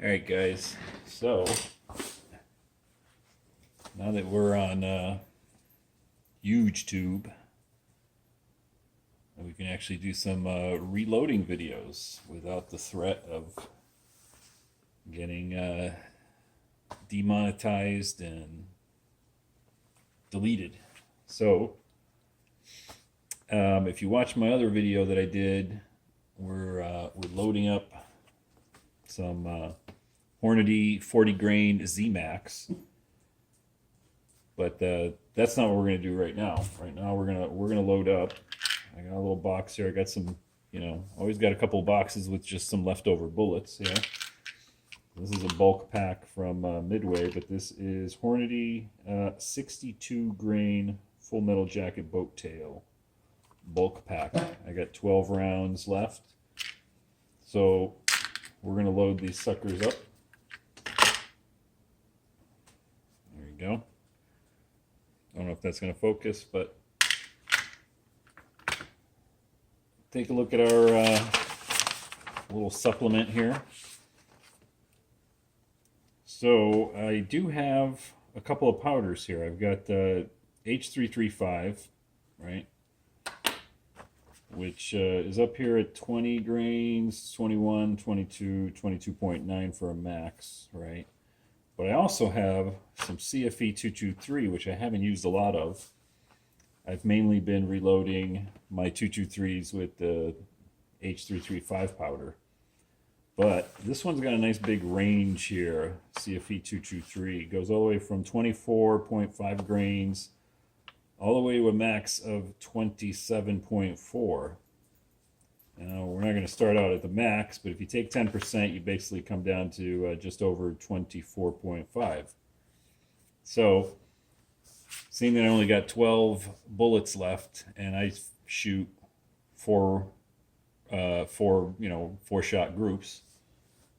All right, guys. So now that we're on YouTube, we can actually do some reloading videos without the threat of getting demonetized and deleted. So if you watch my other video that I did, we're loading up some Hornady 40 grain Z Max. But that's not what we're gonna do right now. Right now we're gonna load up. I got a little box here. I got some, always got a couple boxes with just some leftover bullets here. This is a bulk pack from Midway, but this is Hornady 62 grain full metal jacket boat tail bulk pack. I got 12 rounds left. So we're gonna load these suckers up. There you go. I don't know if that's going to focus, but take a look at our little supplement here. So I do have a couple of powders here. I've got H335, right, which is up here at 20 grains, 21, 22, 22.9 for a max, right? But I also have some CFE223, which I haven't used a lot of. I've mainly been reloading my 223s with the H335 powder. But this one's got a nice big range here, CFE223. It goes all the way from 24.5 grains all the way to a max of 27.4. Now, we're not going to start out at the max, but if you take 10%, you basically come down to just over 24.5. So, seeing that I only got 12 bullets left, and I shoot four shot groups,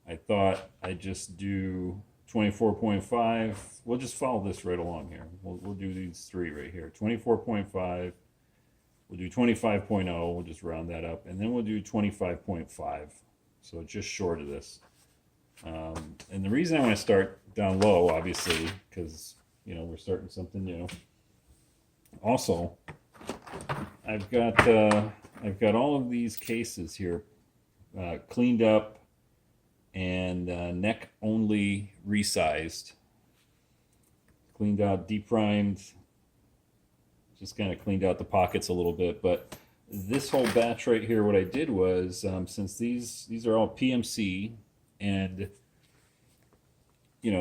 I thought I'd just do 24.5. We'll just follow this right along here. We'll do these three right here. 24.5. We'll do 25.0, we'll just round that up, and then we'll do 25.5, so just short of this. And the reason I want to start down low, obviously, because, we're starting something new. Also, I've got all of these cases here cleaned up and neck only resized. Cleaned out, deprimed, just kind of cleaned out the pockets a little bit. But this whole batch right here, what I did was, since these are all PMC, and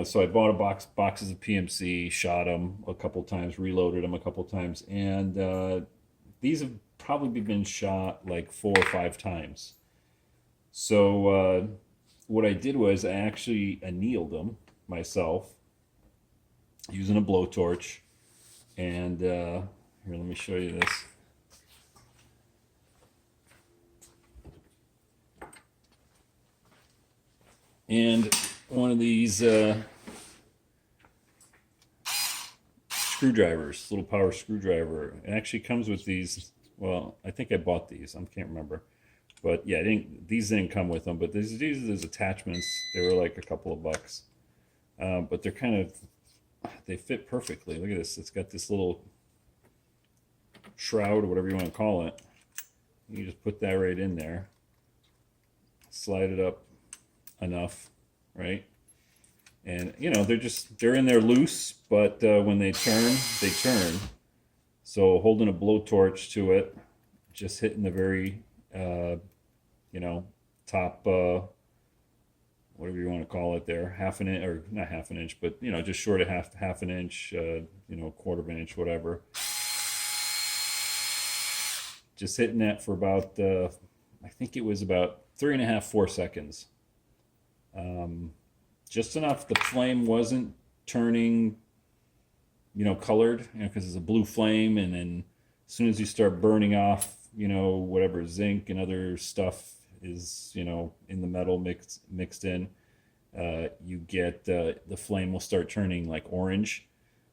so I bought boxes of PMC, shot them a couple times, reloaded them a couple times, and these have probably been shot like 4 or 5 times. So what I did was I actually annealed them myself using a blowtorch, and here, let me show you this. And one of these screwdrivers, little power screwdriver, it actually comes with these. Well, I think I bought these. I can't remember. But yeah, these didn't come with them. But these are attachments. They were like a couple of bucks. But they fit perfectly. Look at this. It's got this little shroud or whatever you want to call it. You just put that right in there, slide it up enough, right? And they're in there loose, but when they turn, they turn. So holding a blowtorch to it, just hitting the very top whatever you want to call it there, half an inch, or not half an inch, but just short of half an inch, quarter of an inch, whatever. Just hitting that for about, I think it was about 3.5, 4 seconds. Just enough the flame wasn't turning, colored, because it's a blue flame, and then as soon as you start burning off, whatever zinc and other stuff is, in the metal mixed in, you get the flame will start turning like orange.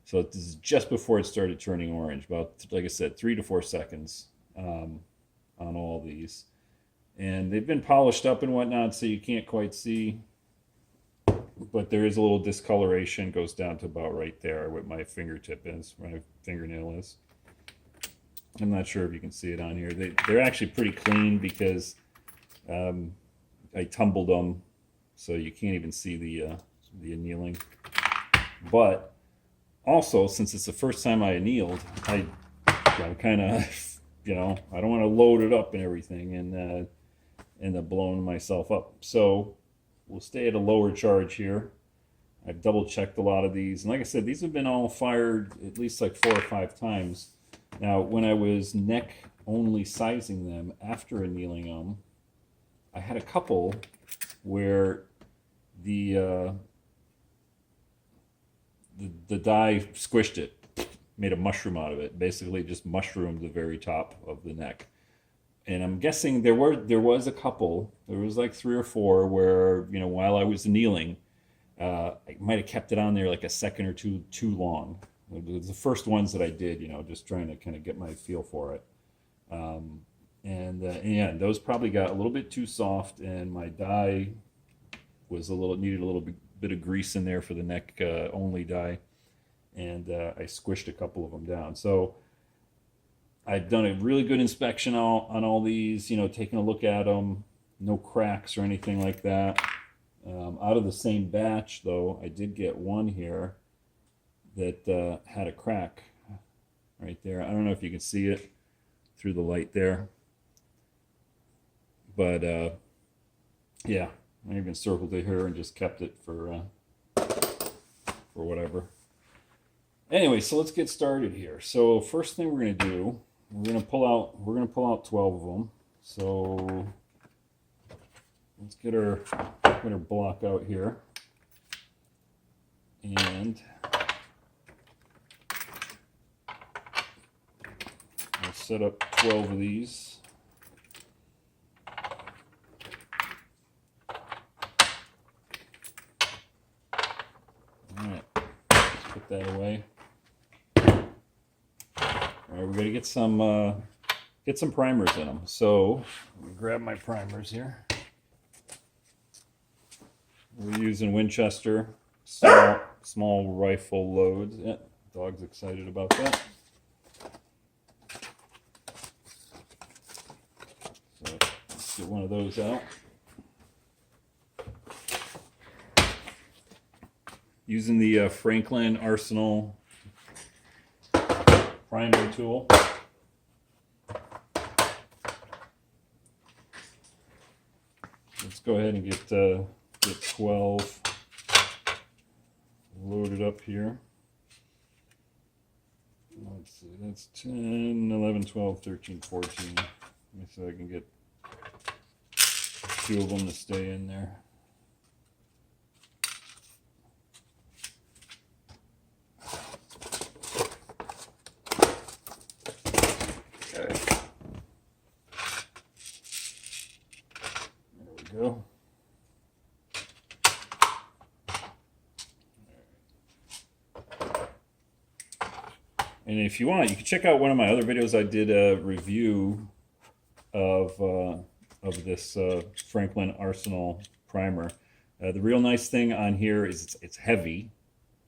So this is just before it started turning orange, about, like I said, 3 to 4 seconds. On all these, and they've been polished up and whatnot, so you can't quite see but there is a little discoloration, goes down to about right there where my fingertip is, where my fingernail is. I'm not sure if you can see it on here. They're actually pretty clean because I tumbled them, so you can't even see the annealing. But also, since it's the first time I annealed, I'm kind of, you know, I don't want to load it up and everything and end up blowing myself up. So we'll stay at a lower charge here. I've double checked a lot of these, and like I said, these have been all fired at least like 4 or 5 times. Now, when I was neck only sizing them after annealing them, I had a couple where the die squished it, made a mushroom out of it, basically just mushroomed the very top of the neck. And I'm guessing there was a couple, there was like 3 or 4 where, you know, while I was annealing, I might have kept it on there like a second or two too long. It was the first ones that I did, you know, just trying to kind of get my feel for it. And yeah, those probably got a little bit too soft, and my die was needed a little bit of grease in there for the neck only die, and I squished a couple of them down. So I've done a really good inspection on all these, you know, taking a look at them, no cracks or anything like that. Out of the same batch, though, I did get one here that had a crack right there. I don't know if you can see it through the light there, but yeah, I even circled it here and just kept it for whatever. Anyway, so let's get started here. So first thing we're going to do, we're going to pull out 12 of them. So let's get our block out here, and I'll set up 12 of these. All right, put that away. All right, we're gonna get some primers in them. So let me grab my primers here. We're using Winchester small rifle loads. Yeah, dog's excited about that. So let's get one of those out. Using the Franklin Arsenal primer tool. Let's go ahead and get 12 loaded up here. Let's see, that's 10, 11, 12, 13, 14. Let me see if I can get 2 of them to stay in there. Okay. There we go. And if you want, you can check out one of my other videos. I did a review of this Franklin Arsenal primer. The real nice thing on here is it's heavy,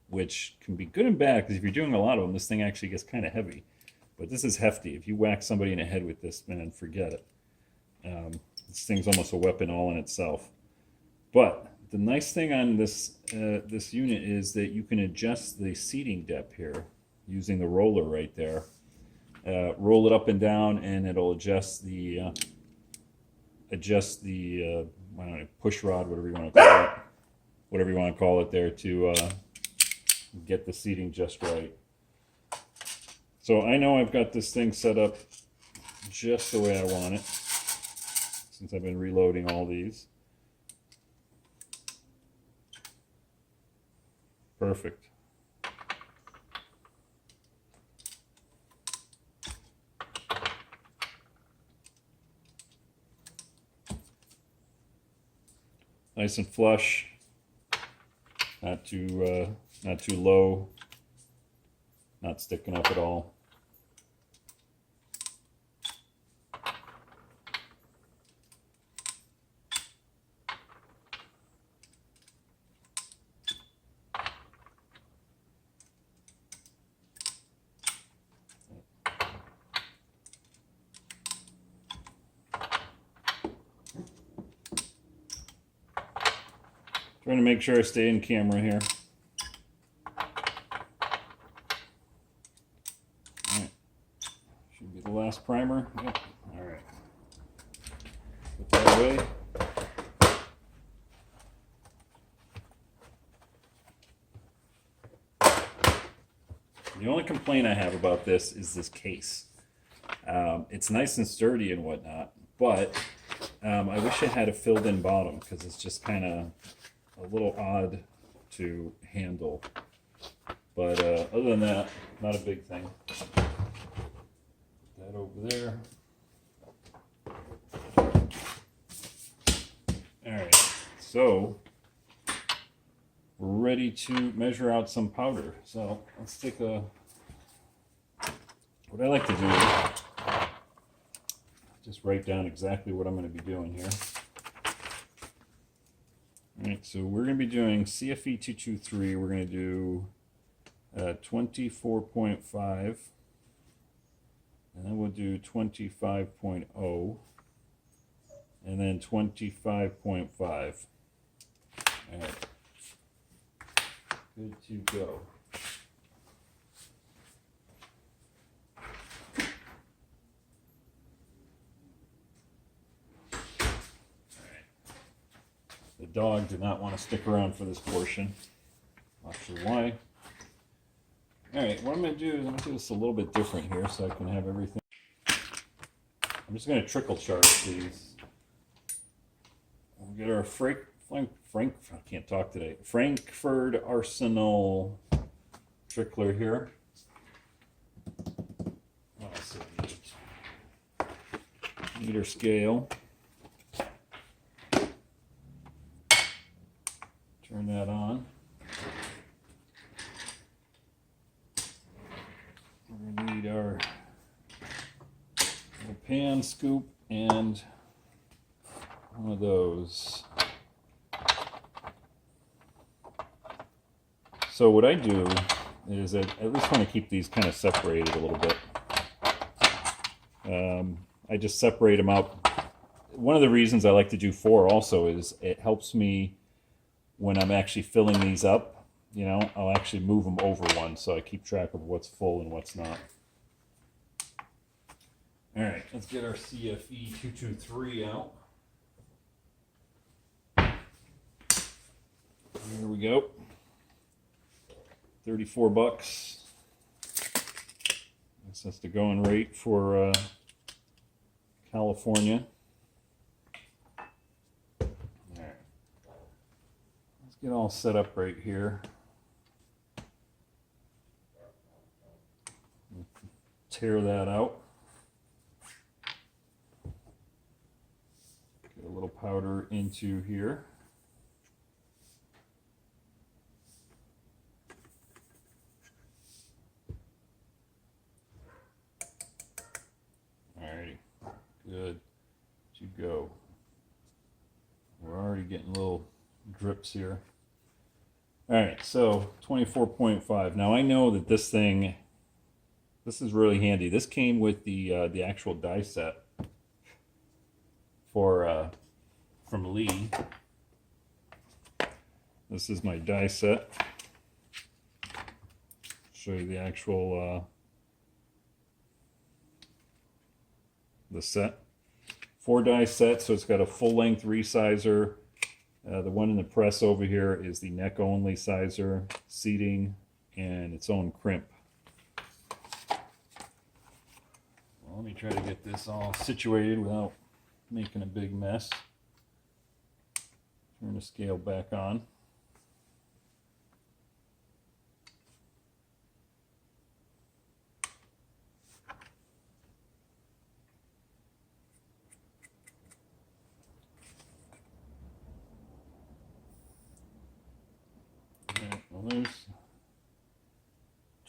which can be good and bad, because if you're doing a lot of them, this thing actually gets kind of heavy. But this is hefty. If you whack somebody in the head with this, man, forget it. This thing's almost a weapon all in itself. But the nice thing on this this unit is that you can adjust the seating depth here using the roller right there. Roll it up and down, and it'll adjust the I don't know, push rod, whatever you want to call it, there to get the seating just right. So I know I've got this thing set up just the way I want it, since I've been reloading all these. Perfect. Nice and flush, not too low, not sticking up at all. Trying to make sure I stay in camera here. Alright. Should be the last primer. Yep. Alright. Put that away. The only complaint I have about this is this case. It's nice and sturdy and whatnot, but I wish it had a filled-in bottom because it's just kind of a little odd to handle. But other than that, not a big thing. Put that over there. Alright, so we're ready to measure out some powder. So let's take a, what I like to do is just write down exactly what I'm going to be doing here. Alright, so we're going to be doing CFE223. We're going to do 24.5, and then we'll do 25.0, and then 25.5. Alright, good to go. The dog did not want to stick around for this portion. Not sure why. Alright, what I'm going to do is I'm going to do this a little bit different here so I can have everything. I'm just going to trickle charge these. We'll get our I can't talk today. Frankfurt Arsenal trickler here. What else do we need? Meter scale. Turn that on. We're going to need our little pan scoop and one of those. So what I do is I at least want to keep these kind of separated a little bit. I just separate them out. One of the reasons I like to do 4 also is it helps me when I'm actually filling these up. You know, I'll actually move them over one so I keep track of what's full and what's not. All right, let's get our CFE223 out. Here we go. 34 bucks. That's the going rate for California. All right. Let's get all set up right here. Tear that out. Get a little powder into here. Alrighty, good to go. We're already getting little drips here. Alright, so 24.5. Now I know that this thing, this is really handy. This came with the actual die set for from Lee. This is my die set. Show you the actual the set. 4 die set, so it's got a full length resizer. The one in the press over here is the neck only sizer, seating, and its own crimp. Well, let me try to get this all situated without making a big mess. Turn the scale back on. Well, there's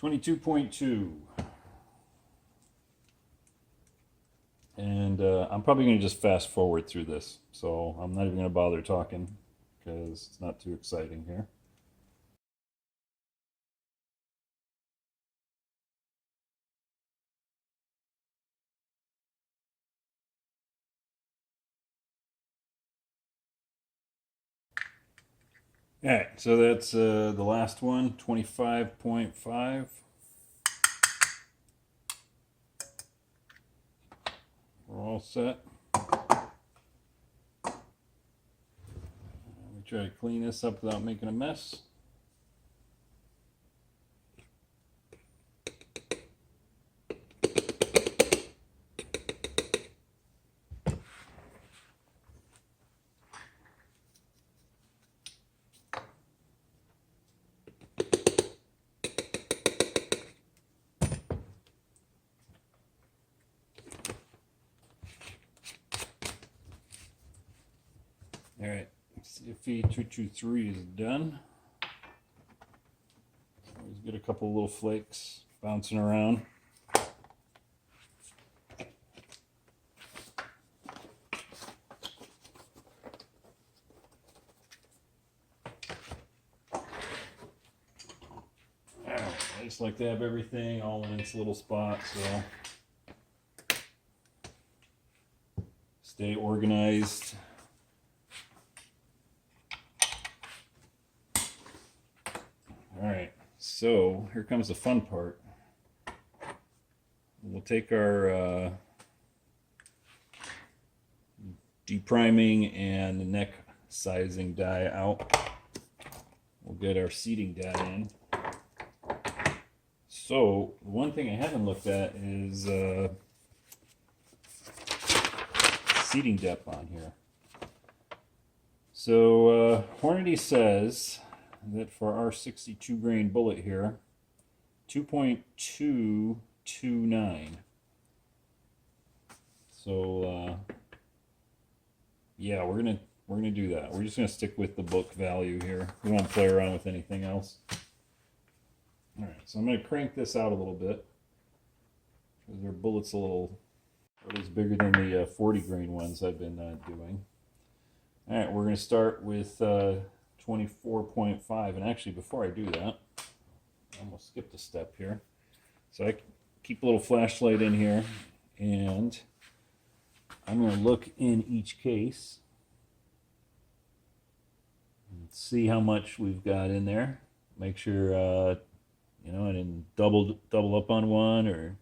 22.2. And I'm probably going to just fast forward through this. So I'm not even going to bother talking because it's not too exciting here. All right, so that's the last one, 25.5. We're all set. Let me try to clean this up without making a mess. All right, CFE223 is done. Always get a couple little flakes bouncing around. I just like to have everything all in its little spot, so stay organized. All right, so here comes the fun part. We'll take our depriming and neck sizing die out. We'll get our seating die in. So one thing I haven't looked at is seating depth on here. So Hornady says that for our 62 grain bullet here, 2.229. So yeah, we're gonna do that. We're just gonna stick with the book value here. We won't play around with anything else. All right, so I'm gonna crank this out a little bit because their bullet's a little, or at least bigger than the 40 grain ones I've been doing. All right, we're gonna start with 24.5, and actually before I do that, I almost skipped a step here. So I keep a little flashlight in here, and I'm going to look in each case and see how much we've got in there. Make sure you know, I didn't double up on one or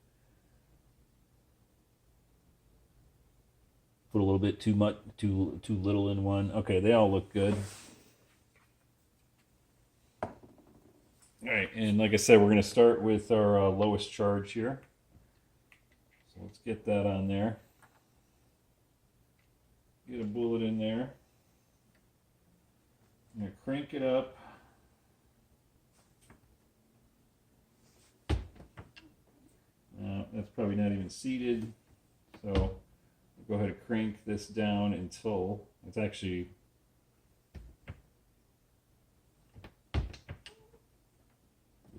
put a little bit too much, too little in one. Okay, they all look good. All right, and like I said, we're going to start with our lowest charge here. So let's get that on there. Get a bullet in there. I'm going to crank it up. That's probably not even seated. So I'll go ahead and crank this down until it's actually, it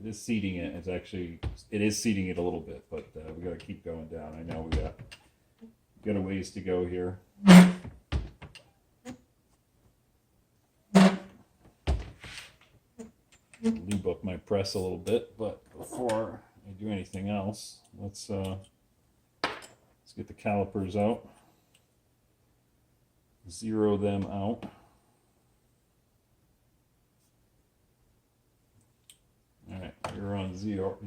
is seating it. It is seating it a little bit, but we got to keep going down. I know we got a ways to go here. Lube up my press a little bit, but before I do anything else, let's get the calipers out, zero them out. All right, you're on zero.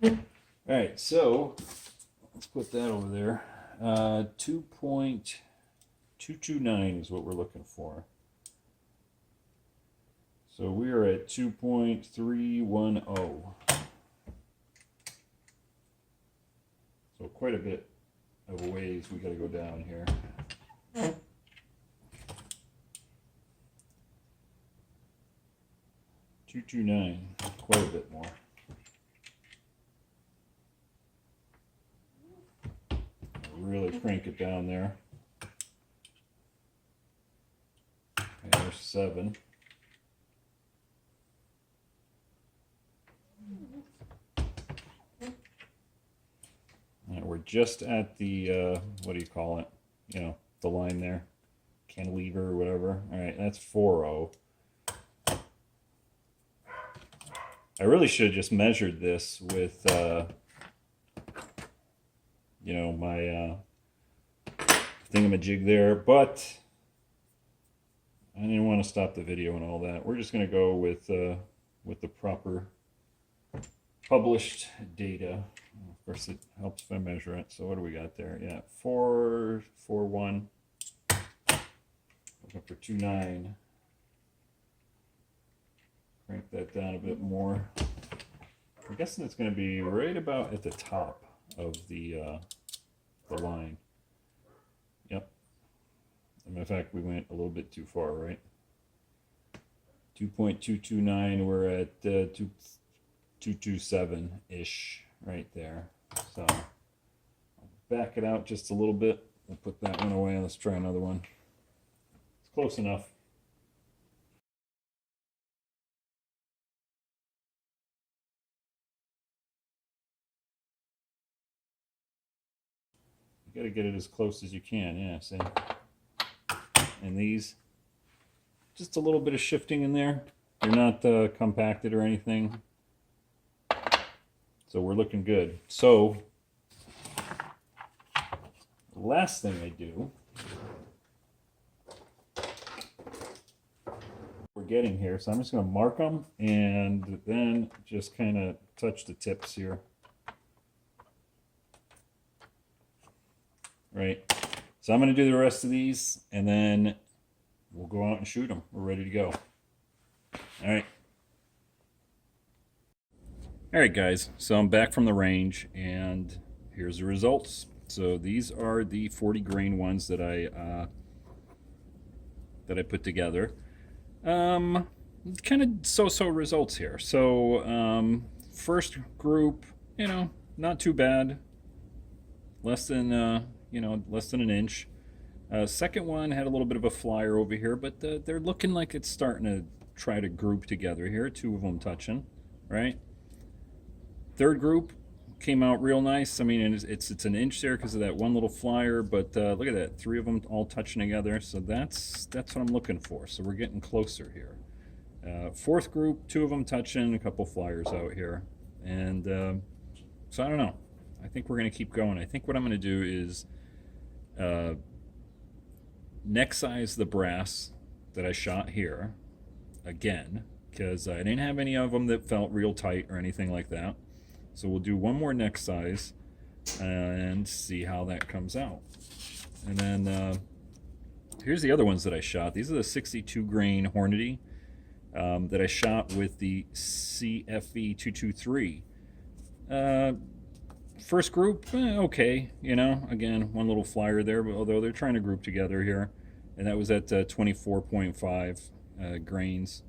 All right, so let's put that over there. 2.229 is what we're looking for. So we are at 2.310. So quite a bit of a ways we got to go down here. 229, quite a bit more. Really crank it down there. Okay, there's 7. Right, we're just at the, what do you call it? You know, the line there. Cantilever or whatever. All right, that's 4.0. I really should have just measured this with, you know, my thingamajig there, but I didn't want want to stop the video and all that. We're just going to go with the proper published data. Of course, it helps if I measure it. So what do we got there? Yeah, 441. Looking for 29. Crank that down a bit more. I'm guessing it's going to be right about at the top of the line. Yep. And in fact, we went a little bit too far, right? 2.229. We're at 227-ish right there. So I'll back it out just a little bit. We'll put that one away. Let's try another one. It's close enough. You got to get it as close as you can. Yeah, see? And these, just a little bit of shifting in there. They're not compacted or anything. So we're looking good. So last thing I do, we're getting here. So I'm just going to mark them and then just kind of touch the tips here. Right. So I'm going to do the rest of these and then we'll go out and shoot them. We're ready to go. All right. All right, guys. So I'm back from the range and here's the results. So these are the 40 grain ones that I put together. Kind of so-so results here. So first group, you know, not too bad. Less than less than an inch. Second one had a little bit of a flyer over here, but they're looking like it's starting to try to group together here. Two of them touching, right? Third group came out real nice. I mean, it's an inch there because of that one little flyer, but look at that, three of them all touching together. So that's what I'm looking for. So we're getting closer here. Fourth group, two of them touching, a couple flyers out here, and so I don't know. I think we're going to keep going. I think what I'm going to do is neck size the brass that I shot here again, because I didn't have any of them that felt real tight or anything like that. So we'll do one more neck size and see how that comes out. And then here's the other ones that I shot. These are the 62 grain Hornady that I shot with the CFE223. First group, okay, you know, again, one little flyer there, but although they're trying to group together here, and that was at 24.5 grains.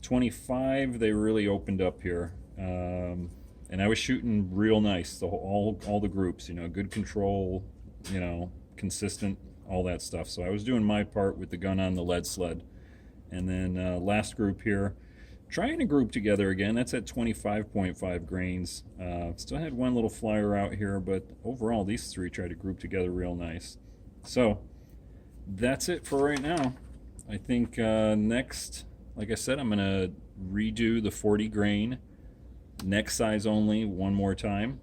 25, they really opened up here, and I was shooting real nice, all the groups, you know, good control, you know, consistent, all that stuff. So I was doing my part with the gun on the lead sled, and then last group here, trying to group together again. That's at 25.5 grains. Still had one little flyer out here, but overall these three tried to group together real nice. So that's it for right now. I think next, like I said, I'm going to redo the 40 grain neck size only one more time,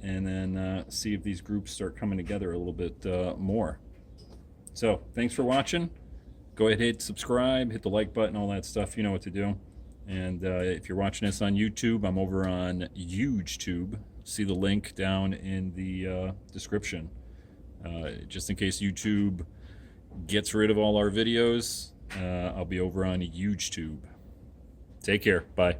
and then see if these groups start coming together a little bit more. So thanks for watching. Go ahead, hit subscribe, hit the like button, all that stuff. You know what to do. And if you're watching this on YouTube, I'm over on HugeTube. See the link down in the description. Just in case YouTube gets rid of all our videos, I'll be over on HugeTube. Take care. Bye.